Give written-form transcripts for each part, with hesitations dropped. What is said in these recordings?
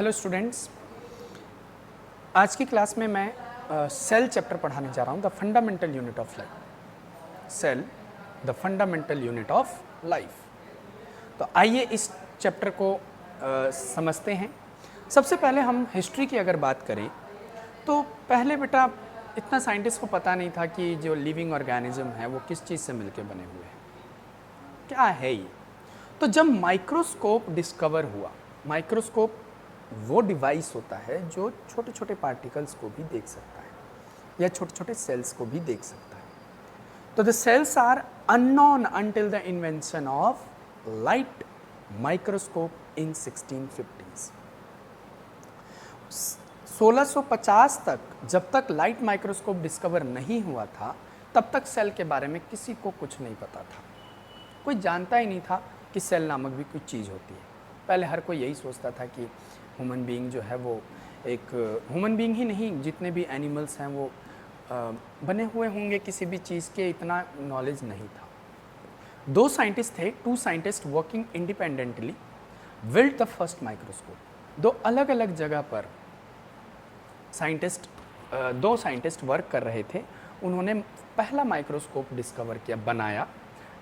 Hello students, आज की class में मैं सेल चैप्टर पढ़ाने जा रहा हूँ, the fundamental unit of life. Cell the fundamental unit of life. तो आइए इस चैप्टर को समझते हैं। सबसे पहले हम हिस्ट्री की अगर बात करें तो पहले बेटा इतना साइंटिस्ट को पता नहीं था कि जो लिविंग ऑर्गेनिज्म है वो किस चीज़ से मिलकर बने हुए हैं, क्या है ये। तो जब माइक्रोस्कोप डिस्कवर हुआ, माइक्रोस्कोप वो डिवाइस होता है जो छोटे छोटे पार्टिकल्स को भी देख सकता है या छोटे छोटे सेल्स को भी देख सकता है। तो the cells are unknown until the invention of light microscope in 1650s। 1650 तक जब तक लाइट माइक्रोस्कोप डिस्कवर नहीं हुआ था तब तक सेल के बारे में किसी को कुछ नहीं पता था। कोई जानता ही नहीं था कि सेल नामक भी कोई चीज़ होती है। पहले हर कोई यही सोचता था कि ह्यूमन बीइंग जो है वो एक ह्यूमन बीइंग ही नहीं, जितने भी एनिमल्स हैं वो बने हुए होंगे किसी भी चीज़ के, इतना नॉलेज नहीं था। दो साइंटिस्ट थे, two scientists working independently build the first microscope. दो अलग अलग जगह पर दो साइंटिस्ट वर्क कर रहे थे। उन्होंने पहला माइक्रोस्कोप डिस्कवर किया, बनाया,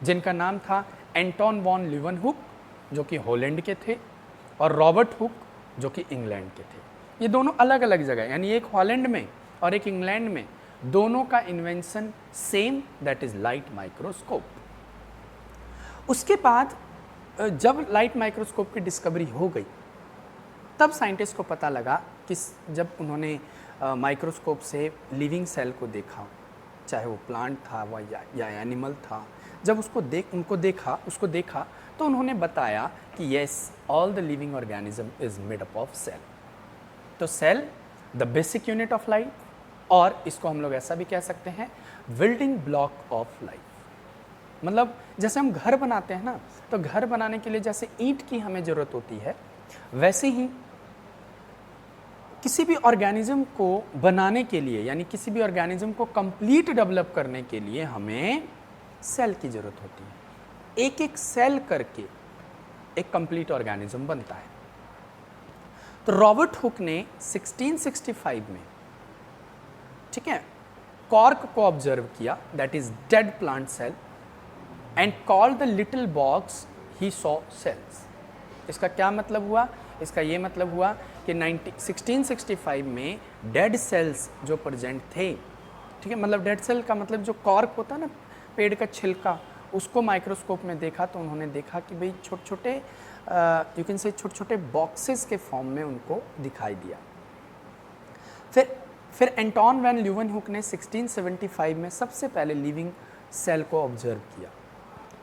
जिनका नाम था एंटोन वॉन लीeuwenhoek जो कि हॉलैंड के थे, और रॉबर्ट हुक जो कि इंग्लैंड के थे। ये दोनों अलग अलग जगह, यानी एक हॉलैंड में और एक इंग्लैंड में, दोनों का invention same, that is light microscope. उसके बाद जब लाइट माइक्रोस्कोप की डिस्कवरी हो गई तब साइंटिस्ट को पता लगा कि जब उन्होंने माइक्रोस्कोप से लिविंग सेल को देखा, चाहे वो प्लांट था या एनिमल था, जब उसको देखा तो उन्होंने बताया कि yes, all the living organism is made up of cell. तो cell the basic unit of life, और इसको हम लोग ऐसा भी कह सकते हैं बिल्डिंग ब्लॉक ऑफ लाइफ। मतलब जैसे हम घर बनाते हैं ना, तो घर बनाने के लिए जैसे ईंट की हमें ज़रूरत होती है, वैसे ही किसी भी ऑर्गेनिज्म को बनाने के लिए, यानी किसी भी ऑर्गेनिज्म को कंप्लीट डेवलप करने के लिए हमें सेल की ज़रूरत होती है। एक एक सेल करके एक कंप्लीट ऑर्गेनिज्म बनता है। तो रॉबर्ट हुक ने 1665 में, ठीक है, कॉर्क को ऑब्जर्व किया, that is dead plant cell, and called the little box he saw cells. इसका क्या मतलब हुआ? इसका ये मतलब हुआ कि 1665 में डेड सेल्स जो प्रेजेंट थे, ठीक है, मतलब डेड सेल का मतलब जो कॉर्क होता है ना, पेड़ का छिलका, उसको माइक्रोस्कोप में देखा तो उन्होंने देखा कि भाई छोटे छोटे यू कैन से छोटे छोटे बॉक्सेस के फॉर्म में उनको दिखाई दिया। फिर एंटोन वैन लीeuwenhoek ने 1675 में सबसे पहले लिविंग सेल को ऑब्जर्व किया।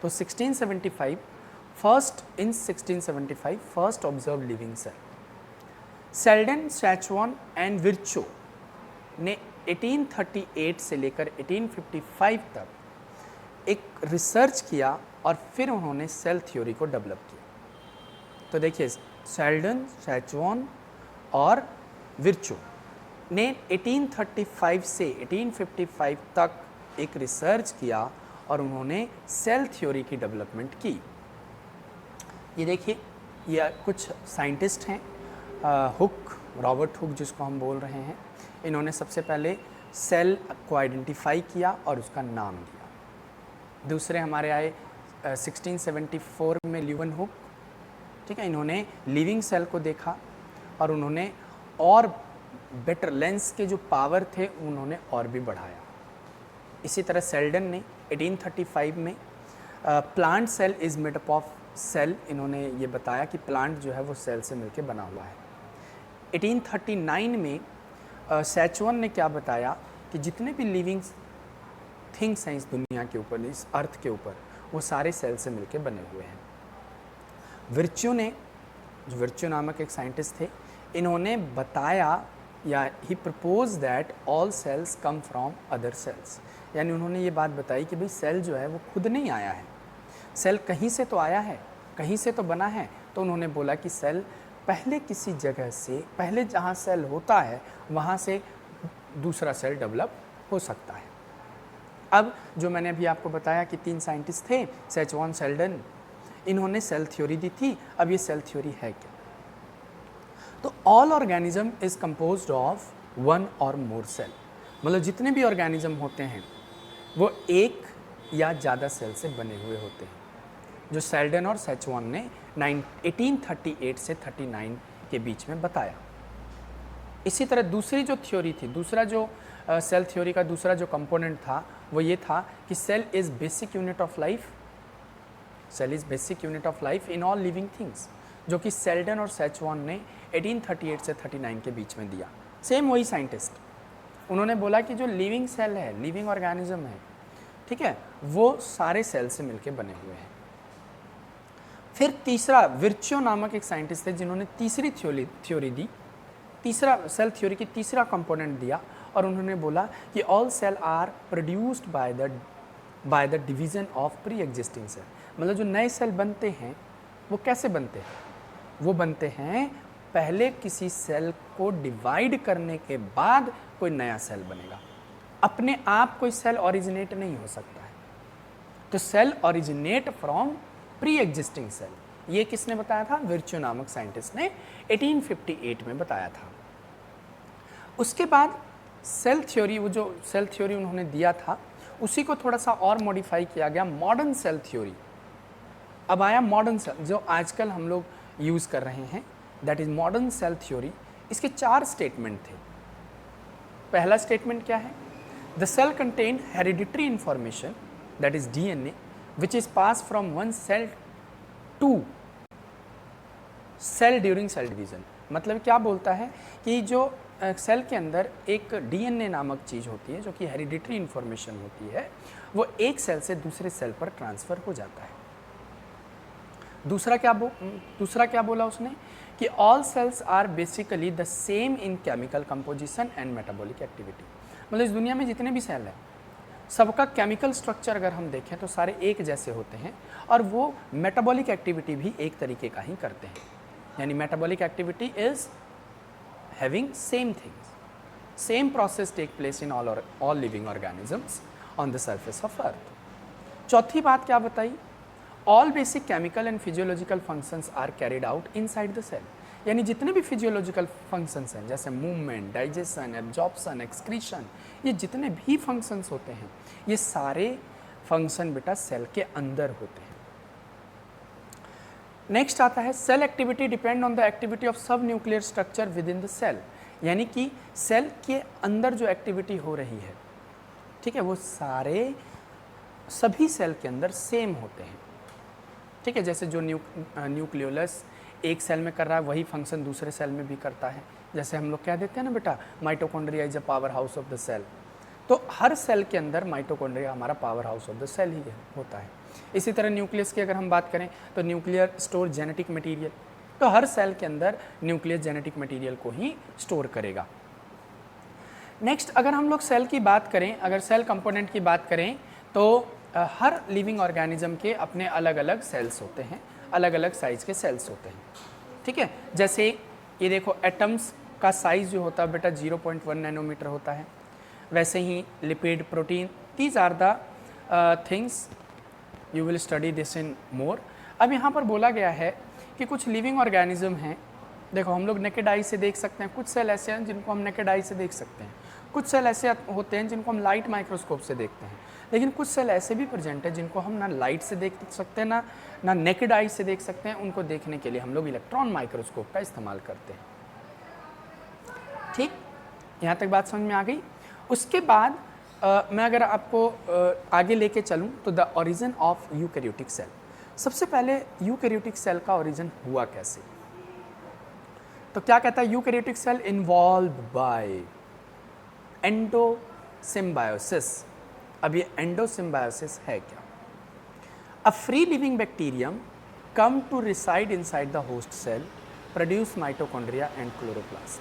तो 1675 first observe living cell. Schleiden, Schwann and Virchow ने 1838 से लेकर 1855 तक एक रिसर्च किया और फिर उन्होंने सेल थ्योरी को डेवलप किया। तो देखिए, सेल्डन, सैचुआन और विर्चो ने 1835 से 1855 तक एक रिसर्च किया और उन्होंने सेल थ्योरी की डेवलपमेंट की। ये देखिए, ये कुछ साइंटिस्ट हैं, हुक, रॉबर्ट हुक जिसको हम बोल रहे हैं, इन्होंने सबसे पहले सेल को आइडेंटिफाई किया और उसका नाम दिया। दूसरे हमारे आए 1674 में लीeuwenhoek, ठीक है, इन्होंने लिविंग सेल को देखा और उन्होंने और बेटर लेंस के जो पावर थे उन्होंने और भी बढ़ाया। इसी तरह सेल्डन ने 1835 में plant cell is made up of cell, इन्होंने ये बताया कि प्लांट जो है वो सेल से मिलकर बना हुआ है। 1839 में सैचुआन ने क्या बताया कि जितने भी लिविंग थिंग्स हैं इस दुनिया के ऊपर, इस अर्थ के ऊपर, वो सारे सेल से मिलकर बने हुए हैं। विर्चो ने, जो विर्चो नामक एक साइंटिस्ट थे, इन्होंने बताया या ही propose that all cells come from other cells, यानी उन्होंने ये बात बताई कि भाई सेल जो है वो खुद नहीं आया है, सेल कहीं से तो आया है, कहीं से तो बना है। तो उन्होंने बोला कि सेल पहले किसी जगह से, पहले जहाँ सेल होता है वहाँ से दूसरा सेल डेवलप हो सकता है। अब जो मैंने अभी आपको बताया कि तीन साइंटिस्ट थे, सैचुआन, सेल्डन, इन्होंने सेल थ्योरी दी थी। अब ये सेल थ्योरी है क्या? तो all organism is composed of one और मोर सेल, मतलब जितने भी ऑर्गेनिज्म होते हैं वो एक या ज़्यादा सेल से बने हुए होते हैं, जो सेल्डन और सैचुआन ने 1838 से 39 के बीच में बताया। इसी तरह दूसरी जो थ्योरी थी, दूसरा जो सेल थ्योरी का दूसरा जो कंपोनेंट था वो ये था कि cell is basic unit of life, cell is basic unit of life in all living things, जो कि सेल्डन और सैचुआन ने 1838 से 39 के बीच में दिया। सेम वही साइंटिस्ट, उन्होंने बोला कि जो लिविंग सेल है, लिविंग ऑर्गेनिज्म है, ठीक है, वो सारे सेल से मिलके बने हुए हैं। फिर तीसरा विर्च्यो नामक एक साइंटिस्ट थे जिन्होंने तीसरी थ्योरी दी, तीसरा सेल थ्योरी की तीसरा कंपोनेंट दिया, और उन्होंने बोला कि all cell are produced by the division of pre existing cell, मतलब जो नए सेल बनते हैं वो कैसे बनते हैं, वो बनते हैं पहले किसी सेल को डिवाइड करने के बाद कोई नया सेल बनेगा, अपने आप कोई सेल ओरिजिनेट नहीं हो सकता है। तो cell originate from pre existing cell, ये किसने बताया था? विर्च्यो नामक साइंटिस्ट ने 1858 में बताया था। उसके बाद सेल थ्योरी, वो जो सेल थ्योरी उन्होंने दिया था उसी को थोड़ा सा और मॉडिफाई किया गया, मॉडर्न सेल थ्योरी। अब आया मॉडर्न सेल, जो आजकल हम लोग यूज़ कर रहे हैं, that is modern cell theory. इसके 4 स्टेटमेंट थे। पहला स्टेटमेंट क्या है? The cell contain hereditary information, that is DNA, which is passed from one cell to cell during cell division। मतलब क्या बोलता है कि जो सेल के अंदर एक DNA नामक चीज़ होती है जो कि हेरिडिटरी इंफॉर्मेशन होती है, वो एक सेल से दूसरे सेल पर ट्रांसफ़र हो जाता है। दूसरा क्या बोला उसने कि all cells are basically the same in chemical composition and metabolic activity, मतलब इस दुनिया में जितने भी सेल हैं सबका केमिकल स्ट्रक्चर अगर हम देखें तो सारे एक जैसे होते हैं, और वो मेटाबॉलिक एक्टिविटी भी एक तरीके का ही करते हैं, यानी metabolic activity is having same things, same process take place in all living organisms on the surface of earth. चौथी बात क्या बताई? All basic chemical and physiological functions are carried out inside the cell, यानी जितने भी physiological functions हैं जैसे movement, digestion, absorption, excretion, ये जितने भी फंक्शंस होते हैं ये सारे फंक्शन बेटा सेल के अंदर होते हैं। नेक्स्ट आता है cell activity depend on the activity of sub nuclear structure within the cell, यानी कि सेल के अंदर जो एक्टिविटी हो रही है, ठीक है, वो सारे सभी सेल के अंदर सेम होते हैं, ठीक है। जैसे जो न्यूक्लियोलस एक सेल में कर रहा है वही फंक्शन दूसरे सेल में भी करता है। जैसे हम लोग कह देते हैं ना बेटा, mitochondria is a power house of the cell, तो हर सेल के अंदर माइटोकॉन्ड्रिया हमारा power house of the cell ही होता है। इसी तरह न्यूक्लियस की अगर हम बात करें तो न्यूक्लियर स्टोर जेनेटिक मटेरियल, तो हर सेल के अंदर न्यूक्लियस जेनेटिक मटेरियल को ही स्टोर करेगा। नेक्स्ट अगर हम लोग सेल की बात करें, अगर सेल कंपोनेंट की बात करें तो हर लिविंग ऑर्गेनिज्म के अपने अलग अलग सेल्स होते हैं, अलग अलग साइज़ के सेल्स होते हैं, ठीक है। जैसे ये देखो एटम्स का साइज़ जो होता है बेटा 0.1 नैनोमीटर होता है, वैसे ही lipid, protein, these are the things you will study this in more. अब यहाँ पर बोला गया है कि कुछ लिविंग ऑर्गेनिज्म हैं, देखो हम लोग नेकेड आई से देख सकते हैं, कुछ सेल ऐसे हैं जिनको हम नेकेड आई से देख सकते हैं, कुछ सेल ऐसे होते हैं जिनको हम लाइट माइक्रोस्कोप से देखते हैं, लेकिन कुछ सेल ऐसे भी प्रेजेंट है जिनको हम ना लाइट से देख सकते हैं ना नेकेड आई से देख सकते हैं। उनको देखने के लिए हम लोग इलेक्ट्रॉन माइक्रोस्कोप का इस्तेमाल करते हैं, ठीक। यहाँ तक बात समझ में आ गई। उसके बाद मैं अगर आपको आगे लेके चलूँ तो the origin of eukaryotic cell. सबसे पहले यूकैरियोटिक सेल का ओरिजिन हुआ कैसे? तो क्या कहता है, यूकैरियोटिक सेल इन्वॉल्व बाय एंडोसिम्बायोसिस। अब ये एंडोसिम्बायोसिस है क्या? A free living bacterium come to reside inside the host cell, produce mitochondria and chloroplast।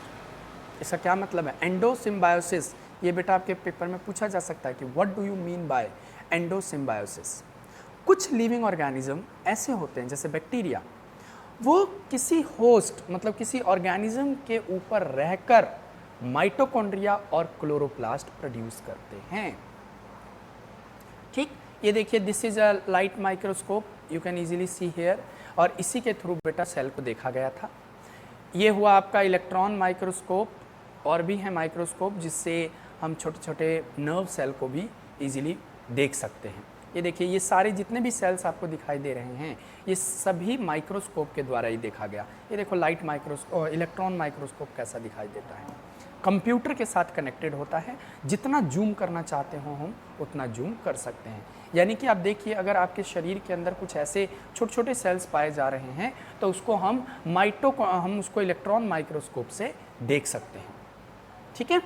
इसका क्या मतलब है? एंडोसिम्बायोसिस, ये बेटा आपके पेपर में पूछा जा सकता है कि what do you mean by endosymbiosis. कुछ लिविंग ऑर्गेनिज्म ऐसे होते हैं जैसे बैक्टीरिया, वो किसी होस्ट मतलब किसी ऑर्गेनिज्म के ऊपर रहकर माइटोकॉन्ड्रिया और क्लोरोप्लास्ट प्रोड्यूस करते हैं, ठीक। ये देखिए, this is a light microscope, you can easily see hair, और इसी के थ्रू बेटा सेल को देखा गया था। ये हुआ आपका इलेक्ट्रॉन माइक्रोस्कोप, और भी है माइक्रोस्कोप जिससे हम छोटे छोटे नर्व सेल को भी इजीली देख सकते हैं। ये देखिए, ये सारे जितने भी सेल्स आपको दिखाई दे रहे हैं ये सभी माइक्रोस्कोप के द्वारा ही देखा गया। ये देखो लाइट माइक्रोस्कोप, इलेक्ट्रॉन माइक्रोस्कोप कैसा दिखाई देता है, कंप्यूटर के साथ कनेक्टेड होता है। जितना जूम करना चाहते हो हम उतना जूम कर सकते हैं। यानी कि आप देखिए, अगर आपके शरीर के अंदर कुछ ऐसे छोटे छोटे सेल्स पाए जा रहे हैं तो उसको हम उसको इलेक्ट्रॉन माइक्रोस्कोप से देख सकते हैं। ठीक है,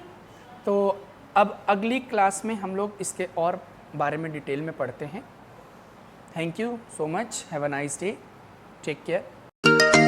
तो अब अगली क्लास में हम लोग इसके और बारे में डिटेल में पढ़ते हैं। Thank you so much, have a nice day, take care.